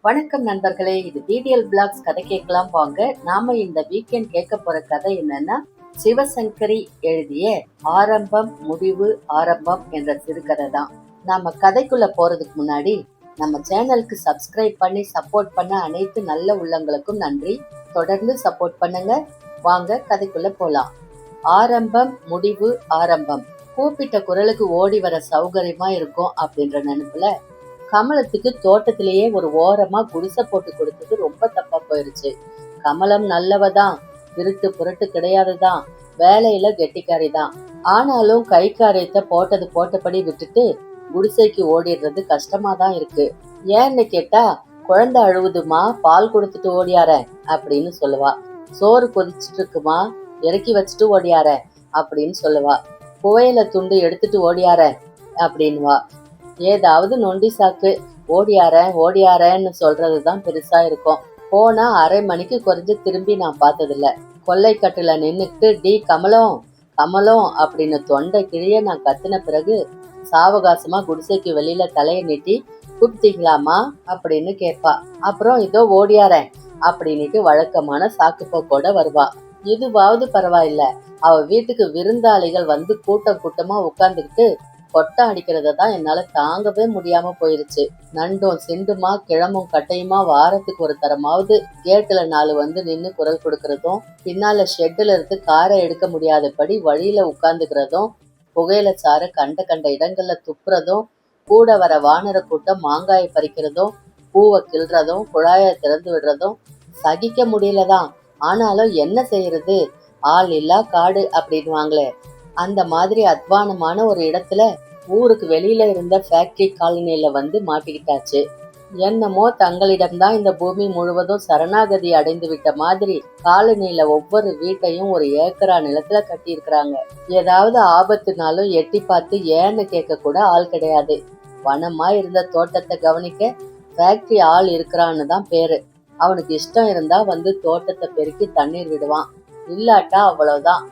வணக்கம் நண்பர்களே, இது டிடிஎல் பிளாக்ஸ் கதை கேட்கலாம் வாங்க. நாம இந்த வீக்கெண்ட் கேட்க போற கதை என்னன்னா, சிவசங்கரி எழுதிய ஆரம்பம் முடிவு ஆரம்பம் என்ற சிறுகதை தான். நாம கதைக்குள்ள போறதுக்கு முன்னாடி நம்ம சேனலுக்கு சப்ஸ்கிரைப் பண்ணி சப்போர்ட் பண்ண அனைத்து நல்ல உள்ளங்களுக்கும் நன்றி. தொடர்ந்து சப்போர்ட் பண்ணுங்க. வாங்க கதைக்குள்ள போலாம். ஆரம்பம் முடிவு ஆரம்பம். கூப்பிட்ட குரலுக்கு ஓடி வர சௌகரியமா இருக்கும் அப்படின்ற நினைப்புல கமலத்துக்கு தோட்டத்திலேயே ஒரு ஓரமா குடிசை போட்டு கொடுத்தது ரொம்ப தப்பா போயிருச்சு. கமலம் நல்லவதான், திருட்டு புரட்டு கிடையாதுதான், வேலையில கெட்டிக்காரிதான். ஆனாலும் கை காரியத்தை போட்டது போட்டபடி விட்டுட்டு குடிசைக்கு ஓடிடுறது கஷ்டமா தான் இருக்கு. ஏன்னு கேட்டா, குழந்தை அழுவுதுமா, பால் கொடுத்துட்டு ஓடியார அப்படின்னு சொல்லுவா. சோறு கொதிச்சுட்டு இருக்குமா, இறக்கி வச்சுட்டு ஓடியார அப்படின்னு சொல்லுவா. புகையில துண்டு எடுத்துட்டு ஓடியார அப்படின்வா. ஏதாவது நொண்டி சாக்கு. ஓடியாரன்னு சொல்றதுதான் பெருசா இருக்கும். போனா அரை மணிக்கு குறைஞ்சு திரும்பி நான் பார்த்ததில்ல. கொல்லைக்கட்டுல நின்னுட்டு டி கமலம் கமலம் அப்படின்னு தொண்டை கிழிய நான் கத்தின பிறகு சாவகாசமா குடிசைக்கு வெளியில தலைய நீட்டி கூப்பிட்டீங்களாமா அப்படின்னு கேட்பா. அப்புறம் இதோ ஓடியாரேன் அப்படின்னுட்டு வழக்கமான சாக்குப்போக்கோட வருவா. இதுவாவது பரவாயில்ல. அவ வீட்டுக்கு விருந்தாளிகள் வந்து கூட்டம் கூட்டமா உட்கார்ந்துக்கிட்டு கொட்டம் அடிக்கிறத தான் என்னால தாங்கவே முடியாம போயிருச்சு. நண்டும் சிண்டுமா கிழமும் கட்டையுமா வாரத்துக்கு ஒரு தரமாவது கேட்டுல 4 வந்து நின்னு குரல் கொடுக்கறதும், பின்னால ஷெட்டுல இருந்து காரை எடுக்க முடியாதபடி வழியில உட்கார்ந்துக்கிறதும், புகையில சாறு கண்ட கண்ட இடங்கள்ல துப்புறதும், கூட வர வானர கூட்டம் மாங்காயை பறிக்கிறதும், பூவை கிள்றதும், குழாயை திறந்து விடுறதும் சகிக்க முடியலதான். ஆனாலும் என்ன செய்யறது, ஆள் இல்லா காடு அப்படின்வாங்களே, அந்த மாதிரி அத்வானமான ஒரு இடத்துல ஊருக்கு வெளியில இருந்த ஃபேக்டரி காலனியில வந்து மாட்டிக்கிட்டாச்சு. என்னமோ தங்களிடம்தான் இந்த பூமி முழுவதும் சரணாகதி அடைந்து விட்ட மாதிரி காலனியில ஒவ்வொரு வீட்டையும் ஒரு ஏக்கரா நிலத்துல கட்டி இருக்கிறாங்க. ஏதாவது ஆபத்துனாலும் எட்டி பார்த்து ஏன்னு கேட்க கூட ஆள் கிடையாது. வனமா இருந்த தோட்டத்தை கவனிக்க ஃபேக்டரி ஆள் இருக்கிறான்னு தான் பேரு. அவனுக்கு இஷ்டம் இருந்தா வந்து தோட்டத்தை பெருக்கி தண்ணீர் விடுவான், இல்லாட்டா அவ்வளவுதான்.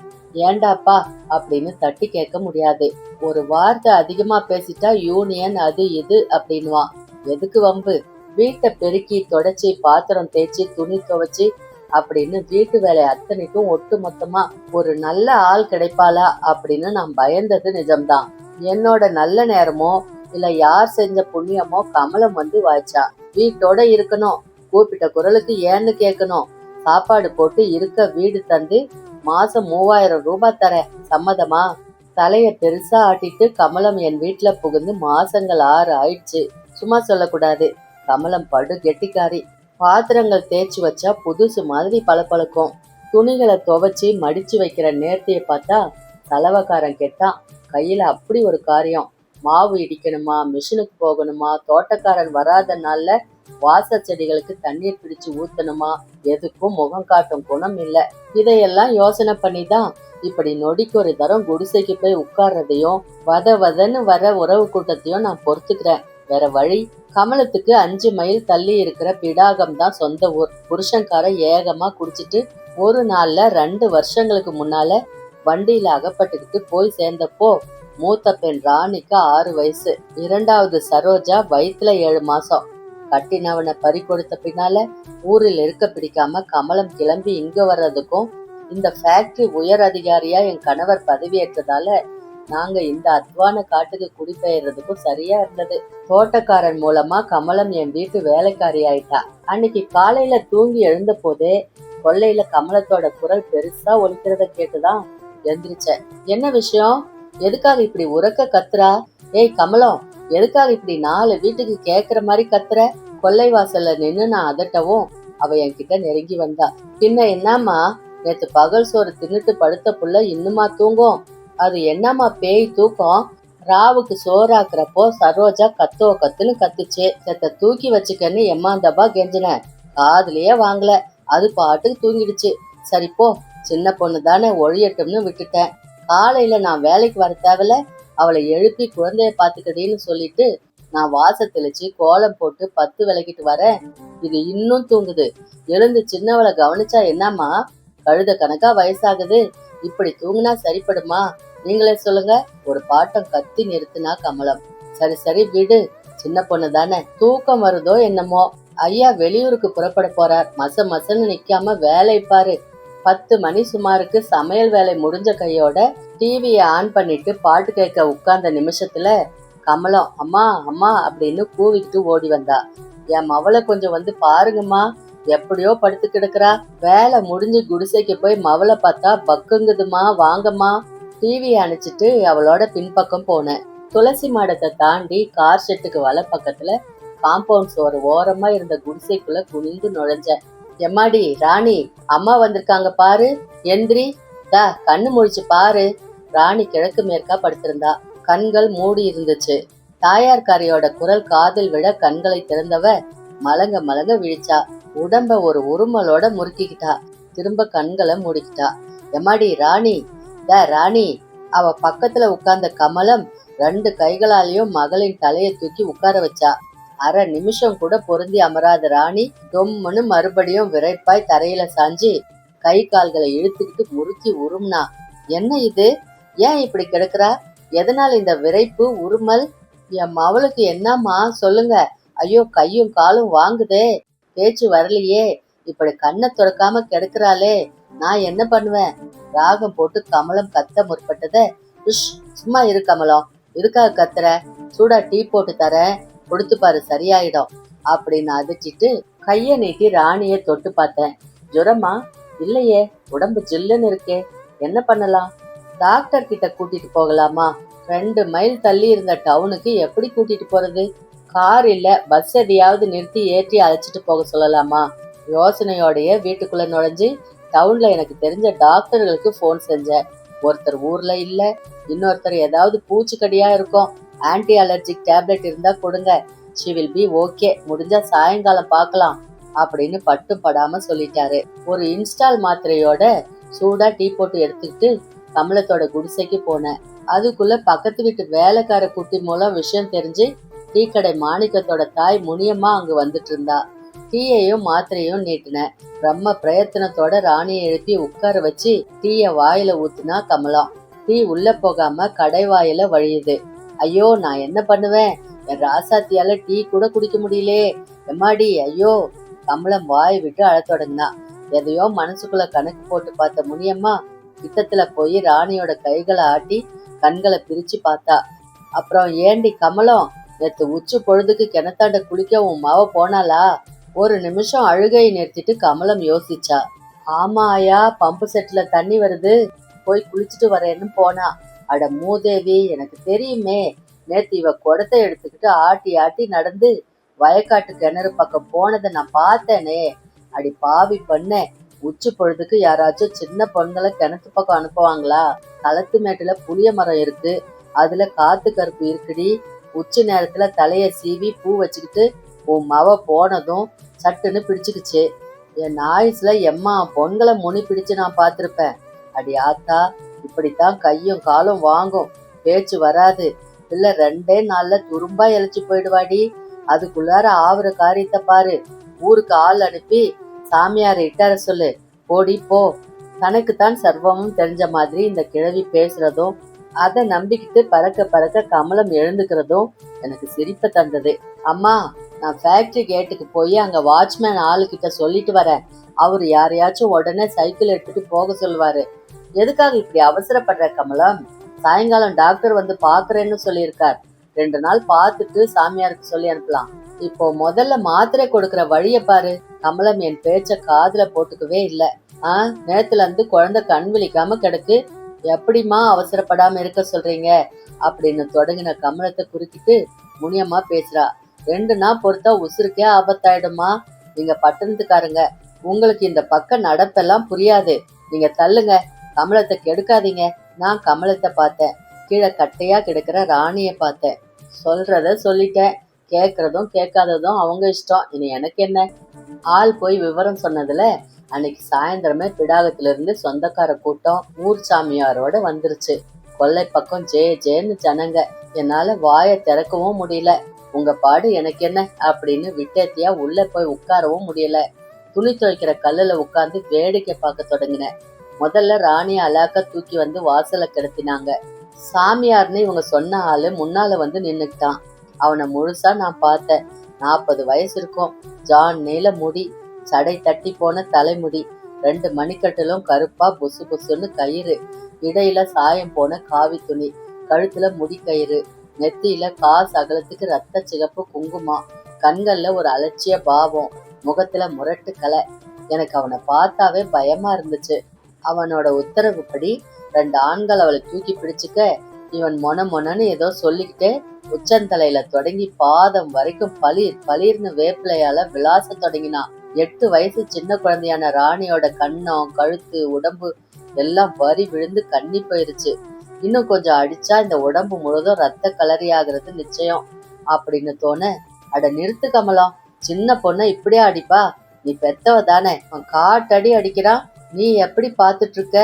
ஏண்டாப்பா அப்படின்னு தட்டி கேட்க முடியாது. ஒரு வார்த்தை அதிகமா பேசிட்டா யூனியன் அது இது அப்படின்வான். எதுக்கு வம்பு? வீட்டை பெருக்கி தொடச்சி பாத்திரம் தேய்ச்சி துணி துவைச்சி அப்படின்னு வீட்டு வேலை அத்தனைக்கும் ஒட்டு மொத்தமா ஒரு நல்ல ஆள் கிடைப்பாளா அப்படின்னு நான் பயந்தது நிஜம்தான். என்னோட நல்ல நேரமோ இல்ல யார் செஞ்ச புண்ணியமோ கமலம் வந்து வாய்ச்சா. வீட்டோட இருக்கணும், கூப்பிட்ட குரலுக்கு ஏன்னு கேட்கணும், சாப்பாடு போட்டு இருக்க வீடு தந்து மாசம் 3000 ரூபாய் தர, சம்மதமா? தலைய பெருசா ஆட்டிட்டு கமலம் என் வீட்டுல புகுந்து மாசங்கள் 6 ஆயிடுச்சு. சும்மா சொல்லக்கூடாது, கமலம் படு கெட்டிக்காரி. பாத்திரங்கள் தேய்ச்சி வச்சா புதுசு மாதிரி பளபளக்கும். துணிகளை துவைச்சி மடிச்சு வைக்கிற நேர்த்திய பார்த்தா சலவக்காரன் கெட்டான். கையில அப்படி ஒரு காரியம். மாவு இடிக்கணுமா, மிஷினுக்கு போகணுமா, தோட்டக்காரன் வராத நாள்ல வாச செடிகளுக்கு தண்ணீர் பிடிச்சு ஊத்தணுமா, எதுக்கும் முகம் காட்டும் குணம் இல்ல. இதையெல்லாம் யோசனை பண்ணிதான் இப்படி நொடிக்கு ஒரு தரம் குடிசைக்கு போய் உட்கார்றதையும் வதன்னு வர உறவு கூட்டத்தையும் நான் பொறுத்துக்கிறேன். வேற வழி. கமலத்துக்கு 5 மைல் தள்ளி இருக்கிற பிடாகம் தான் சொந்த ஊர். புருஷன்கார ஏகமா குடிச்சிட்டு ஒரு நாள்ல 2 வருஷங்களுக்கு முன்னால வண்டியில அகப்பட்டுக்கிட்டு போய் சேர்ந்தப்போ மூத்த பெண் ராணிக்கு 6 வயசு, 2வது சரோஜா வயிற்றுல 7 மாசம். கட்டினவனை பறி கொடுத்த பின்னால ஊரில் இருக்க பிடிக்காம கமலம் கிளம்பி இங்க வர்றதுக்கும், இந்த ஃபேக்டரி உயர் அதிகாரியா என் கணவர் பதவியேற்றதால நாங்க இந்த அத்வான காட்டுக்கு குடிபெயர்றதுக்கும் சரியா இருந்தது. தோட்டக்காரன் மூலமா கமலம் என் வீட்டு வேலைக்காரி ஆயிட்டா. அன்னைக்கு காலையில தூங்கி எழுந்த போதே கொல்லையில கமலத்தோட குரல் பெருசா ஒலிக்கிறத கேட்டுதான் எந்திரிச்சேன். என்ன விஷயம்? எதுக்காக இப்படி உரக்க கத்துறா? ஏய் கமலம், எதுக்காக இப்படி 4 வீட்டுக்கு கேக்குற மாதிரி கத்துற? கொல்லை வாசல்ல நின்னு நான் அதட்டவும் அவ என்கிட்ட நெருங்கி வந்தா. பின்ன என்னம்மா, நேத்து பகல் சோறு தின்னுட்டு படுத்த புள்ள இன்னுமா தூங்கும்? அது என்னம்மா பேய் தூக்கம்? ராவுக்கு சோறாக்குறப்போ சரோஜா கத்துன்னு கத்துச்சு. செத்த தூக்கி வச்சுக்கன்னு எம்மாந்தபா கெஞ்சின, காதுலயே வாங்கல. அது பாட்டுக்கு தூங்கிடுச்சு. சரிப்போ, சின்ன பொண்ணு தானே, ஒழியட்டும்னு விட்டுட்டேன். காலையில நான் வேலைக்கு வர தேவையில்ல, அவளை எழுப்பி குழந்தைய பாத்துக்கடின்னு சொல்லிட்டு நான் வாச தெளிச்சு கோலம் போட்டு 10 விளக்கிட்டு வரேன். இது இன்னும் தூங்குது. எழுந்து சின்னவளை கவனிச்சா என்னம்மா, கழுத கணக்கா வயசாகுது, இப்படி தூங்குனா சரிப்படுமா? நீங்களே சொல்லுங்க. ஒரு பாட்டம் கத்தி நிறுத்தினா கமலம். சரி விடு, சின்ன பொண்ணு தானே, தூக்கம் வருதோ என்னமோ ஐயா வெளியூருக்கு புறப்பட போறார். மசன்னு நிக்காம வேலை பாரு. 10 மணி சுமாருக்கு சமையல் வேலை முடிஞ்ச கையோட டிவியை ஆன் பண்ணிட்டு பாட்டு கேட்க உட்கார்ந்த நிமிஷத்துல கமலம் அம்மா அம்மா அப்படின்னு கூவிக்கிட்டு ஓடி வந்தா. என் மவளை கொஞ்சம் வந்து பாருங்கம்மா, எப்படியோ படுத்து கிடக்குறா. வேலை முடிஞ்சு குடிசைக்கு போய் மவளை பார்த்தா பக்குங்குதுமா, வாங்கம்மா. டிவியை அணைச்சிட்டு அவளோட பின்பக்கம் போனேன். துளசி மாடத்தை தாண்டி கார் ஷெட்டுக்கு வலை பக்கத்துல காம்பவுண்ட் சோறு ஓரமா இருந்த குடிசைக்குள்ள குனிந்து நுழைஞ்சேன். எம்மாடி ராணி, அம்மா வந்திருக்காங்க பாரு, எந்திரி, தா கண்ணு முழிச்சு பாரு. ராணி கிழக்கு மேற்கா படுத்திருந்தா. கண்கள் மூடி இருந்துச்சு. தாயார்காரியோட குரல் காதில் விட கண்களை திறந்தவ மலங்க மலங்க விழிச்சா. உடம்ப ஒரு உருமலோட முறுக்கிக்கிட்டா. திரும்ப கண்களை மூடிக்கிட்டா. எம்மாடி ராணி, ராணி. அவ பக்கத்துல உட்கார்ந்த கமலம் 2 கைகளாலையும் மகளின் தலையை தூக்கி உட்கார வச்சா. அரை நிமிஷம் கூட பொருந்தி அமராத ராணி தொம்முன்னு மறுபடியும் விரைப்பாய் தரையில சாஞ்சி கை கால்களை இழுத்துக்கிட்டு முறுக்கி உரும்னா. என்ன இது? ஏன் இப்படி கிடக்குறா? எதனால் இந்த விரைப்பு உருமல்? என் மவளுக்கு என்னம்மா சொல்லுங்க. ஐயோ, கையும் காலும் வாங்குதே, பேச்சு வரலையே, இப்படி கண்ணை துறக்காம கிடக்குறாளே, நான் என்ன பண்ணுவேன்? ராகம் போட்டு கமலம் கத்த முற்பட்டத சும்மா இரு கமலம், இருக்கா கத்துற, சூடா டீ போட்டு தரேன், கொடுத்து பாரு சரியாயிடும் அப்படின்னு அதிச்சிட்டு கைய நீட்டி ராணிய தொட்டு பார்த்தேன். ஜுரமா? இல்லையே, உடம்பு ஜில்லுன்னு இருக்கே, என்ன பண்ணலாம்? டாக்டர் கிட்ட கூட்டிட்டு போகலாமா? 2 மைல் தள்ளி இருந்த டவுனுக்கு எப்படி கூட்டிட்டு போறது? கார் இல்ல, பஸ் எதையாவது நிறுத்தி ஏற்றி அழைச்சிட்டு போக சொல்லலாமா? யோசனையோடைய வீட்டுக்குள்ள நுழைஞ்சு டவுன்ல எனக்கு தெரிஞ்ச டாக்டர்களுக்கு போன் செஞ்சேன். ஒருத்தர் ஊர்ல இல்ல, இன்னொருத்தர் ஏதாவது பூச்சிக்கடியா இருக்கும், ஆன்டி அலர்ஜிக் டேப்லெட் இருந்தா கொடுங்க, ஷி வில் பி ஓகே, முடிஞ்சா சாயங்காலம் பார்க்கலாம் அப்படின்னு பட்டும் படாம சொல்லிட்டாரு. ஒரு இன்ஸ்டால் மாத்திரையோட சூடா டீ போட்டு எடுத்துக்கிட்டு கமலத்தோட குடிசைக்கு போனேன். அதுக்குள்ள பக்கத்து வீட்டு வேலைக்கார குட்டி மூலம் விஷயம் தெரிஞ்சு டீ கடை மாணிக்கத்தோட தாய் முனியம்மா அங்கு வந்துட்டு இருந்தா. டீயையும் மாத்திரையும் நீட்டினேன். பிரம்ம பிரயத்தனத்தோட ராணியை எழுப்பி உட்கார வச்சு டீய வாயில ஊத்துனா கமலம். டீ உள்ள போகாம கடை வாயில வழியுது. ஐயோ, நான் என்ன பண்ணுவேன்? என் ராசாத்தியால டீ கூட குடிக்க முடியலே, எம்மாடி ஐயோ. கமலம் வாய் விட்டு அழத் தொடங்கினா. எதையோ மனசுக்குள்ள கணக்கு போட்டு பார்த்த முனியம்மா கிட்டத்துல போய் ராணியோட கைகளை ஆட்டி கண்களை பிரிச்சு பார்த்தா. அப்புறம் ஏண்டி கமலம், நேத்து உச்சி பொழுதுக்கு கிணத்தாண்ட குளிக்க உன் மாவ போனாலா? ஒரு நிமிஷம் அழுகையை நிறுத்திட்டு கமலம் யோசிச்சா. ஆமா ஆயா, பம்பு செட்ல தண்ணி வருது, போய் குளிச்சுட்டு வரேன்னு போனா. அட மூதேவி, எனக்கு தெரியுமே, நேத்து இவ குடத்தை எடுத்துக்கிட்டு ஆட்டி ஆட்டி நடந்து வயக்காட்டு கிணறு பக்கம் போனதை நான் பார்த்தேனே. அடி பாவி பண்ண, உச்சி பொழுதுக்கு யாராச்சும் சின்ன பொண்களை கிணத்து பக்கம் அனுப்புவாங்களா? களத்து மேட்டுல புளிய மரம் இருக்கு, அதுல காத்து கருப்பு இருக்குடி. உச்சி நேரத்துல தலைய சீவி பூ வச்சுக்கிட்டு உன் மவ போனதும் சட்டுன்னு பிடிச்சுக்குச்சு. என் ஆயுசுல எம்மா பொண்களை முனி பிடிச்சு நான் பார்த்திருப்பேன். அடி ஆத்தா, இப்படித்தான் கையும் காலும் வாங்கும், பேச்சு வராது, இல்ல 2 நாள்ல துரும்பா இழைச்சு போயிடுவாடி. அதுக்குள்ளார ஆவுற காரியத்தை பாரு. ஊருக்கு ஆள் அனுப்பி சாமியாரை இட்டார சொல்லு, போடி போ. தனக்குத்தான் சர்வமும் தெரிஞ்ச மாதிரி இந்த கிழவி பேசுறதும் அதை நம்பிக்கிட்டு பறக்க பறக்க கமலம் எழுந்துக்கிறதும் எனக்கு சிரிப்பை தந்தது. அம்மா, நான் ஃபேக்டரி கேட்டுக்கு போய் அங்க வாட்ச்மேன் ஆளுகிட்ட சொல்லிட்டு வரேன். அவரு யாரையாச்சும் உடனே சைக்கிள் எடுத்துட்டு போக சொல்லுவாரு. எதுக்காக இப்படி அவசரப்படுற கமலம்? சாயங்காலம் டாக்டர் வந்து பாக்குறேன்னு சொல்லியிருக்கார். 2 நாள் பார்த்துட்டு சாமியாருக்கு சொல்லி அனுப்பலாம். இப்போ முதல்ல மாத்திரை கொடுக்கற வழிய பாரு. கமலம் என் பேச்ச காதுல போட்டுக்கவே இல்ல. நேத்துல இருந்து குழந்தை கண் விழிக்காம கிடக்கு, எப்படிமா அவசரப்படாம இருக்க சொல்றீங்க அப்படின்னு தொடங்கின கமலத்தை குறுக்கிட்டு முனியம்மா பேசுறா. 2 நாள் பொறுத்தா உசுருக்கே ஆபத்தாயிடுமா. நீங்க பட்டணத்துக்காரங்க, உங்களுக்கு இந்த பக்க நடப்பெல்லாம் புரியாது. நீங்க தள்ளுங்க, கமலத்தை கெடுக்காதீங்க. நான் கமலத்தை பார்த்தேன், கீழே கட்டையா கிடக்கிற ராணிய பார்த்தேன். சொல்றத சொல்லிட்டேன், கேட்கறதும் கேட்காததும் அவங்க இஷ்டம், இனி எனக்கு என்ன? ஆள் போய் விவரம் சொன்னதுல அன்னைக்கு சாயந்தரமே பிடாகத்துல இருந்து சொந்தக்கார கூட்டம் ஊர் சாமியாரோட வந்துருச்சு. கொல்லை பக்கம் ஜேன்னு ஜனங்க. என்னால வாயை திறக்கவும் முடியல. உங்க பாடு எனக்கு என்ன அப்படின்னு விட்டேத்தியா உள்ள போய் உட்காரவும் முடியல. துணி துவைக்கிற கல்லுல உட்கார்ந்து வேடிக்கை பார்க்க தொடங்கினேன். முதல்ல ராணி அலாக்க தூக்கி வந்து வாசல கிடத்தினாங்க. சாமியார்னு இவங்க சொன்ன ஆளு முன்னால வந்து நின்னுக்கிட்டான். அவனை முழுசா நான் பார்த்தேன். 40 வயசு இருக்கும். ஜான் நீல முடி, சடை தட்டி போன தலைமுடி, 2 மணிக்கட்டிலும் கருப்பா புசு புசுன்னு கயிறு, இடையில சாயம் போன காவி துணி, கழுத்துல முடி கயிறு, நெத்தியில காசு அகலத்துக்கு ரத்த சிகப்பு குங்குமம், கண்கள்ல ஒரு அலட்சிய பாவம், முகத்துல முரட்டு கலை. எனக்கு அவனை பார்த்தாவே பயமா இருந்துச்சு. அவனோட உத்தரவுப்படி 2 ஆண்கள் அவளை தூக்கி பிடிச்சுக்க, இவன் மொனன்னு ஏதோ சொல்லிக்கிட்டே உச்சந்தலையில தொடங்கி பாதம் வரைக்கும் பளிர் பளிர்னு வேப்பிலையால விளாச தொடங்கினான். 8 வயசு சின்ன குழந்தையான ராணியோட கண்ணம், கழுத்து, உடம்பு எல்லாம் வரி விழுந்து கண்ணி போயிருச்சு. இன்னும் கொஞ்சம் அடிச்சா இந்த உடம்பு முழுதும் ரத்த கலரி ஆகிறது நிச்சயம் அப்படின்னு தோண, அட நிறுத்து கமலம், சின்ன பொண்ணை இப்படியே அடிப்பா? நீ பெத்தவ தானே, அவன் காட்டடி அடிக்கிறான், நீ எப்படி பாத்துட்டு இருக்க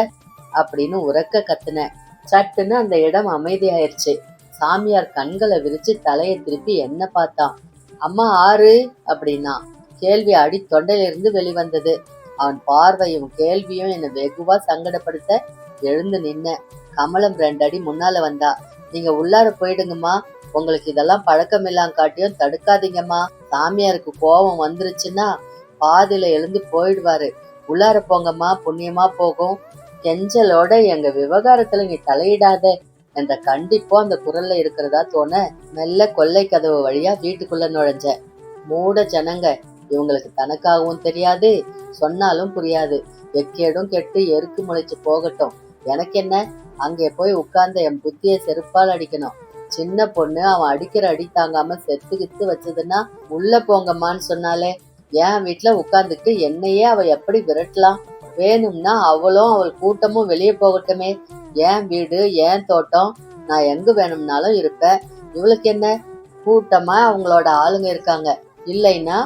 அப்படின்னு உரக்க கத்துன. சட்டுன்னு அந்த இடம் அமைதியாயிருச்சு. சாமியார் கண்களை விரிச்சு தலையை திருப்பி என்ன பார்த்தான். அம்மா ஆறு அப்படின்னா. கேள்வி அடி தொண்டையிலிருந்து வெளிவந்தது. அவன் பார்வையும் கேள்வியும் என்னை வெகுவா சங்கடப்படுத்த எழுந்து நின்ன. கமலம் 2 அடி முன்னால வந்தா. நீங்க உள்ளார போயிடுங்கம்மா, உங்களுக்கு இதெல்லாம் பழக்கம் எல்லாம் காட்டியும் தடுக்காதீங்கம்மா. சாமியாருக்கு கோபம் வந்துருச்சுன்னா பாதியில எழுந்து போயிடுவாரு. உள்ளார போங்கம்மா, புண்ணியமா போகும். கெஞ்சலோட எங்க விவகாரத்துல நீ தலையிடாத என்ற கண்டிப்போ அந்த குரல்ல இருக்கிறதா தோண, மெல்ல கொல்லை கதவு வழியா வீட்டுக்குள்ள நுழைஞ்ச. மூட ஜனங்க, இவங்களுக்கு தனக்காகவும் தெரியாது, சொன்னாலும் புரியாது. எக்கேடும் கெட்டு எருக்கு முளைச்சு போகட்டும், எனக்கு என்ன? அங்கே போய் உட்கார்ந்த என் புத்திய செருப்பால் அடிக்கணும். சின்ன பொண்ணு அவன் அடிக்கிற அடி தாங்காம செத்துக்கித்து வச்சதுன்னா உள்ள போங்கம்மான்னு சொன்னாலே, என் வீட்டுல உட்கார்ந்துட்டு என்னையே அவ எப்படி விரட்டலாம்? வேணும்னா அவளும் அவள் கூட்டமும் வெளியே போகட்டுமே. என் வீடு, என் தோட்டம், நான் எங்க வேணும்னாலும் இருப்பேன். இவளுக்கு என்ன? கூட்டமா அவங்களோட ஆளுங்க இருக்காங்க, இல்லைன்னா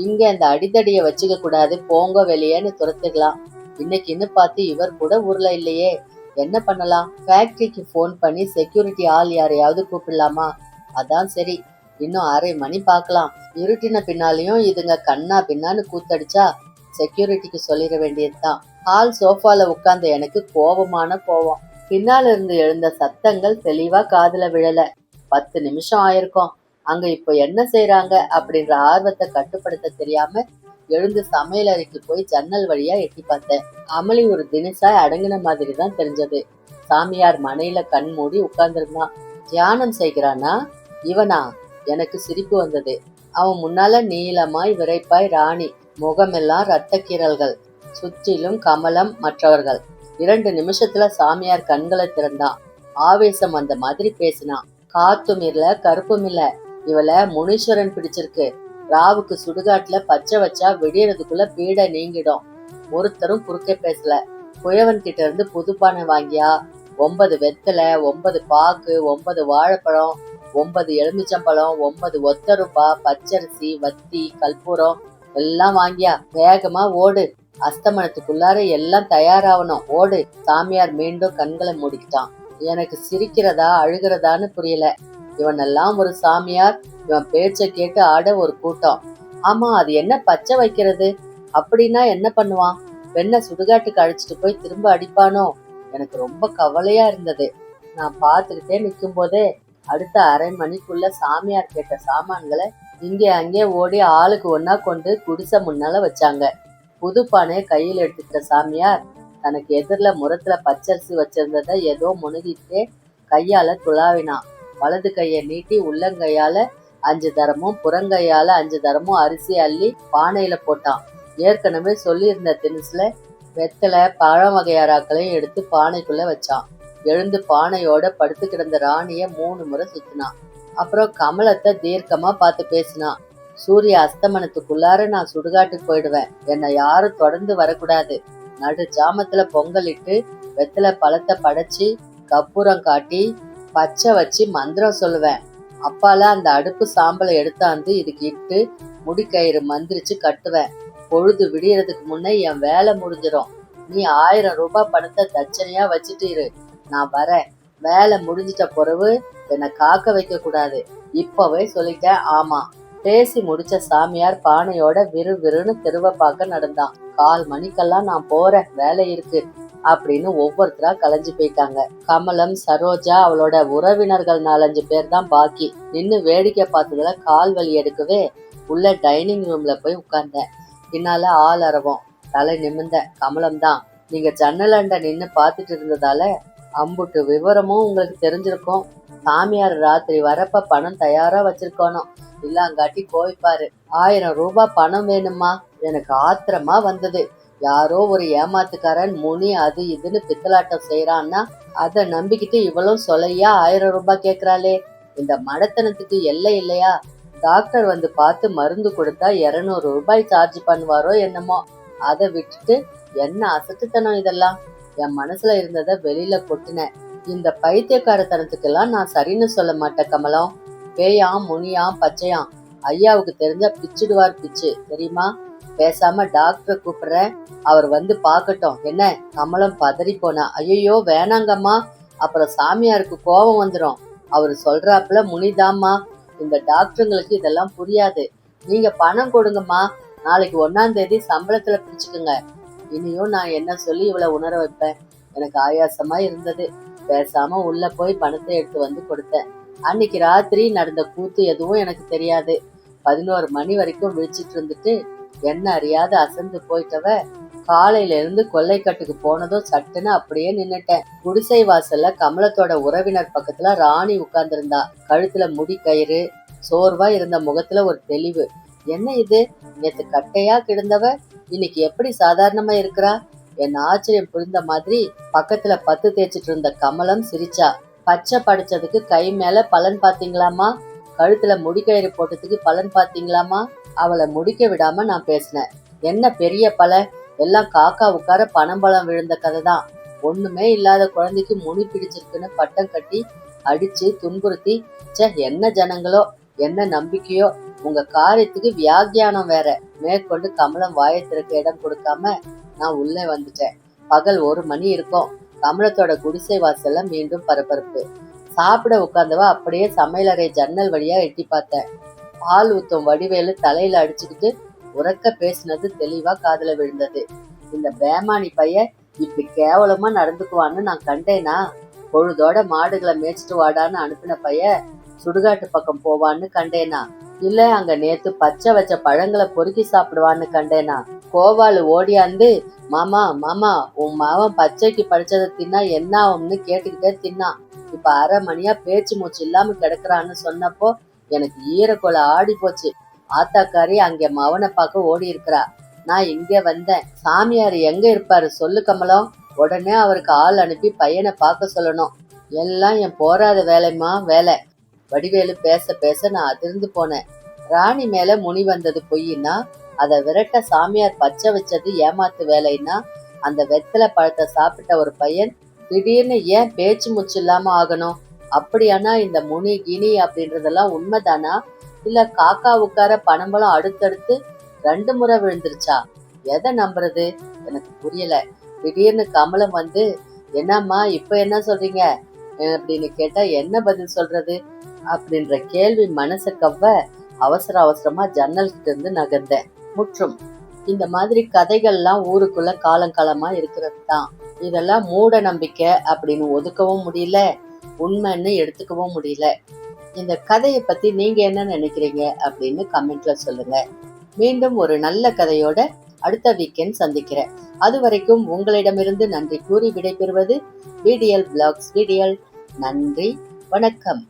இங்க இந்த அடித்தடிய வச்சுக்க கூடாது, போங்க வெளியேன்னு துரத்துக்கலாம். இன்னைக்குன்னு பார்த்து இவர் கூட ஊர்ல இல்லையே, என்ன பண்ணலாம்? ஃபேக்டரிக்கு போன் பண்ணி செக்யூரிட்டி ஆள் யாரையாவது கூப்பிடலாமா? அதான் சரி, இன்னும் 1/2 மணி பார்க்கலாம். இருட்டின பின்னாலையும் இதுங்க கண்ணா பின்னான்னு கூத்தடிச்சா செக்யூரிட்டிக்கு சொல்லிட வேண்டியதுதான். ஹால் சோஃபால உட்கார்ந்த எனக்கு கோபமான கோவம். பின்னால இருந்து எழுந்த சத்தங்கள் தெளிவா காதுல விழல. 10 நிமிஷம் ஆயிருக்கும். அங்க இப்போ என்ன செய்யறாங்க அப்படின்ற ஆர்வத்தை கட்டுப்படுத்த தெரியாம எழுந்து சமையல் அறைக்கு போய் ஜன்னல் வழியா எட்டி பார்த்தேன். அமளி ஒரு தினசாய் அடங்கின மாதிரி தான் தெரிஞ்சது. சாமியார் மனையில கண் மூடி உட்கார்ந்துருந்தான். தியானம் செய்கிறானா இவனா? எனக்கு சிரிப்பு வந்தது. அவன் முன்னால நீளமாய் விரைப்பாய் ராணி, முகமெல்லாம் ரத்த கீறல்கள், சுற்றிலும் கமலம், மற்றவர்கள். 2 நிமிஷத்துல சாமியார் கண்களை திறந்தான். ஆவேசம் வந்த மாதிரி பேசினான். காத்தும் இல்ல, கருப்பும் இல்ல, இவள முனீஸ்வரன் பிடிச்சிருக்கு. ராவுக்கு சுடுகாட்டுல பச்சை வச்சா விடியறதுக்குள்ள பீடை நீங்கிடும். ஒருத்தரும் குறுக்கே பேசல. குயவன் கிட்ட இருந்து புதுப்பானை வாங்கியா? 9 வெத்தலை, 9 பாக்கு, 9 வாழைப்பழம், 9 எலுமிச்சம்பழம், 9 ஒத்த ரூபா, பச்சரிசி, வத்தி, கற்பூரம் எல்லாம் வாங்கியா? வேகமா ஓடு, அஸ்தமனத்துக்குள்ளார எல்லாம் தயாராகணும், ஓடு. சாமியார் மீண்டும் கண்களை மூடிக்கிட்டான். எனக்கு சிரிக்கிறதா அழுகிறதான்னு புரியல. இவனெல்லாம் ஒரு சாமியார், இவன் பேச்ச கேட்டு ஆட ஒரு கூட்டம். ஆமா, அது என்ன பச்சை வைக்கிறது? அப்படின்னா என்ன பண்ணுவான்? பெண்ணை சுடுகாட்டுக்கு அழைச்சிட்டு போய் திரும்ப அடிப்பானோ? எனக்கு ரொம்ப கவலையா இருந்தது. நான் பார்த்துக்கிட்டே நிற்கும் போதே அடுத்த 1/2 மணிக்குள்ள சாமியார் கேட்ட சாமான்களை இங்கே அங்கே ஓடி ஆளுக்கு ஒன்னா கொண்டு குடிசை முன்னால வச்சாங்க. புது பானையை கையில் எடுத்துக்கிட்ட சாமியார் தனக்கு எதிரில முரத்துல பச்சரிசி வச்சிருந்ததை ஏதோ முணுகிட்டே கையால துளாவினான். வலது கையை நீட்டி உள்ளங்கையால 5 தரமும் புறங்கையால 5 தரமும் அரிசி அள்ளி பானையில போட்டான். ஏற்கனவே சொல்லியிருந்த தினுசுல வெத்தலை, பழம் வகையாராக்களையும் எடுத்து பானைக்குள்ள வச்சான். எழுந்து பானையோட படுத்து கிடந்த ராணிய 3 முறை சுத்தினான். அப்புறம் கமலத்தை தீர்க்கமா பார்த்து பேசினான். சூரிய அஸ்தமனத்துக்குள்ளார நான் சுடுகாட்டுக்கு போயிடுவேன், என்னை யாரும் தொடர்ந்து வரக்கூடாது. நடு ஜாமத்துல பொங்கலிட்டு வெத்தலை பழத்தை படைச்சி கற்பூரம் காட்டி பச்சை வச்சு மந்திரம் சொல்லுவேன். அப்பால அந்த அடுப்பு சாம்பலை எடுத்தாந்து இதுக்கு இட்டு முடிக்கயிறு மந்திரிச்சு கட்டுவேன். பொழுது விடியறதுக்கு முன்னே என் வேலை முடிஞ்சிடும். நீ 1000 ரூபாய் பணத்தை தட்சணையா வச்சுட்டு இரு, நான் வரேன். வேலை முடிஞ்சிட்ட பிறகு என்னை காக்க வைக்க கூடாது, இப்பவே சொல்லிட்டேன். ஆமா. பேசி முடிச்ச சாமியார் பானையோட விறுவிறுன்னு தெருவை பார்க்க நடந்தான். 1/4 மணிக்கெல்லாம் நான் போறேன், வேலை இருக்கு அப்படின்னு ஒவ்வொருத்தரா கலைஞ்சு போயிட்டாங்க. கமலம், சரோஜா, அவளோட உறவினர்கள் 4-5 பேர் தான் பாக்கி. நின்னு வேடிக்கை பார்த்ததுல கால் வலி எடுக்கவே உள்ள டைனிங் ரூம்ல போய் உட்கார்ந்தேன். பின்னால ஆள் அரவம், தலை நிமிர்ந்த கமலம் தான். நீங்க ஜன்னலாண்ட நின்னு பாத்துட்டு இருந்ததால அம்புட்டு விவரமும் உங்களுக்கு தெரிஞ்சிருக்கும். சாமியார் ராத்திரி வரப்ப பணம் தயாரா வச்சிருக்கணும், இல்லாங்காட்டி கோவிப்பாரு. 1000 ரூபாய் பணம் வேணுமா? எனக்கு ஆத்திரமா வந்தது. யாரோ ஒரு ஏமாத்துக்காரன் முனி அது இதுன்னு பித்தலாட்டம் செய்யறான்னா அதை நம்பிக்கிட்டு இவளும் சொல்லையா 1000 ரூபாய் கேக்குறாளே. இந்த மடத்தனத்துக்கு எல்லை இல்லையா? டாக்டர் வந்து பார்த்து மருந்து கொடுத்தா 200 ரூபாய் சார்ஜ் பண்ணுவாரோ என்னமோ. அதை விட்டுட்டு என்ன அசட்டுத்தனம் இதெல்லாம். என் மனசுல இருந்ததை வெளியில கொட்டினேன். இந்த பைத்தியக்காரத்தனத்துக்கெல்லாம் நான் சரின்னு சொல்ல மாட்டேன் கமலம். பேயாம் முனியாம் பச்சையாம் ஐயாவுக்கு தெரிஞ்சா பிச்சுடுவார் பிச்சு, தெரியுமா? பேசாம டாக்டரை கூப்பிடுறேன், அவர் வந்து பாக்கட்டும். என்ன? கமலம் பதறி போனா. ஐயோ வேணாங்கம்மா, அப்புறம் சாமியாருக்கு கோபம் வந்துடும். அவரு சொல்றாப்புல முனிதாம்மா. இந்த டாக்டருங்களுக்கு இதெல்லாம் புரியாது. நீங்க பணம் கொடுங்கம்மா, நாளைக்கு 1ஆம் தேதி சம்பளத்துல பிடிச்சுக்குங்க. இனியும் நான் என்ன சொல்லி இவளை உணர வைப்பேன்? எனக்கு ஆயாசமா இருந்தது. பேசாம உள்ள போய் பணத்தை எடுத்து வந்து கொடுத்தேன். அன்னைக்கு ராத்திரி நடந்த கூத்து எதுவும் எனக்கு தெரியாது. 11 மணி வரைக்கும் விழிச்சிட்டு இருந்துட்டு என்ன அறியாத அசந்து போயிட்டவ காலையில இருந்து கொல்லைக்கட்டுக்கு போனதும் சட்டுன்னு அப்படியே நின்னுட்டேன். குடிசை வாசல்ல கமலத்தோட உறவினர் பக்கத்துல ராணி உட்கார்ந்திருந்தா. கழுத்துல முடி கயிறு, சோர்வா இருந்த முகத்துல ஒரு தெளிவு. என்ன இது, நேத்து கட்டையா கிடந்தவ இன்னைக்கு எப்படி சாதாரணமா இருக்கிறா? என் ஆச்சரியம் புரிந்த மாதிரி பக்கத்துல பத்து தேய்ச்சிட்டு இருந்த கமலம் சிரிச்சா. பச்சை படிச்சதுக்கு கை மேல பலன் பாத்தீங்களாமா? கழுத்துல முடிக்கயிறு போட்டதுக்கு பலன் பாத்தீங்களாமா? அவளை முடிக்க விடாம நான் பேசினேன். என்ன பெரிய பல, எல்லாம் காக்கா உட்கார பனம்பழம் விழுந்த கதை தான். ஒண்ணுமே இல்லாத குழந்தைக்கு முனி பிடிச்சிருக்குன்னு பட்டம் கட்டி அடிச்சு துன்புறுத்தி, என்ன ஜனங்களோ, என்ன நம்பிக்கையோ. உங்க காரியத்துக்கு வியாக்கியானம் வேற. மேற்கொண்டு கமலம் வாயத்திற்கு இடம் கொடுக்காம நான் உள்ளே வந்துட்டேன். பகல் 1 மணி இருக்கும். கமலத்தோட குடிசை வாசல்ல மீண்டும் பரபரப்பு. சாப்பிட உட்கார்ந்தவ அப்படியே சமையலறை ஜன்னல் வழியா எட்டி பார்த்தேன். பால் ஊத்தும் வடிவேலு தலையில அடிச்சுக்கிட்டு உறக்க பேசினது தெளிவா காதுல விழுந்தது. இந்த பேமானி பைய இப்படி கேவலமா நடந்துக்குவான்னு நான் கண்டேனா? பொழுதோட மாடுகளை மேய்ச்சிட்டு வாடான்னு அனுப்பின பைய சுடுகாட்டு பக்கம் போவான்னு கண்டேனா? இல்ல அங்க நேத்து பச்சை வச்ச பழங்களை பொறுக்கி சாப்பிடுவான்னு கண்டேனா? கோவாலு ஓடியாந்து மாமா மாமா உன் மாவன் பச்சைக்கு படிச்சதை தின்னா என்ன ஆகும்னு கேட்டுக்கிட்டே தின்னான். இப்ப 1/2 மணியா பேச்சு மூச்சு இல்லாம கிடக்குறான்னு சொன்னப்போ எனக்கு ஈரக்கொலை ஆடி போச்சு. ஆத்தாக்காரி அங்க மவனை பார்க்க ஓடி இருக்கிறா. நான் இங்க வந்தேன். சாமியார் எங்க இருப்பாரு சொல்லு கமலம். உடனே அவருக்கு ஆள் அனுப்பி பையனை பார்க்க சொல்லணும். எல்லாம் என் போராத வேலைமா வேலை. வடிவேலு பேச பேச நான் அதிர்ந்து போனேன். ராணி மேல முனி வந்தது பொய்னா, அதை விரட்ட சாமியார் பச்சை வச்சது ஏமாத்து வேலைன்னா, அந்த வெத்தலை பழத்தை சாப்பிட்ட ஒரு பையன் திடீர்னு ஏன் பேச்சு மூச்சு இல்லாம ஆகணும்? அப்படியானா இந்த முனி கினி அப்படின்றதெல்லாம் உண்மைதானா? இல்ல காக்கா உட்கார பனம்பழம் அடுத்தடுத்து 2 முறை விழுந்துருச்சா? எதை நம்புறது எனக்கு புரியல. திடீர்னு கமலம் வந்து என்னம்மா இப்ப என்ன சொல்றீங்க அப்படின்னு கேட்டா என்ன பதில் சொல்றது அப்படின்ற கேள்வி மனசை கவ்வ அவசர அவசரமா ஜன்னல் கிட்ட இருந்து நகர்ந்தேன். முற்றும். இந்த மாதிரி கதைகள்லாம் ஊருக்குள்ள காலங்காலமா இருக்கிறது தான். இதெல்லாம் மூட நம்பிக்கை அப்படின்னு ஒதுக்கவும் முடியல, உண்மைன்னு எடுத்துக்கவும் முடியல. இந்த கதையை பத்தி நீங்க என்ன நினைக்கிறீங்க அப்படின்னு கமெண்ட்ல சொல்லுங்க. மீண்டும் ஒரு நல்ல கதையோட அடுத்த வீக்கெண்ட் சந்திக்கிறேன். அது வரைக்கும் உங்களிடமிருந்து நன்றி கூறி விடைபெறுவது விடிஎல் பிளாக்ஸ் விடிஎல். நன்றி, வணக்கம்.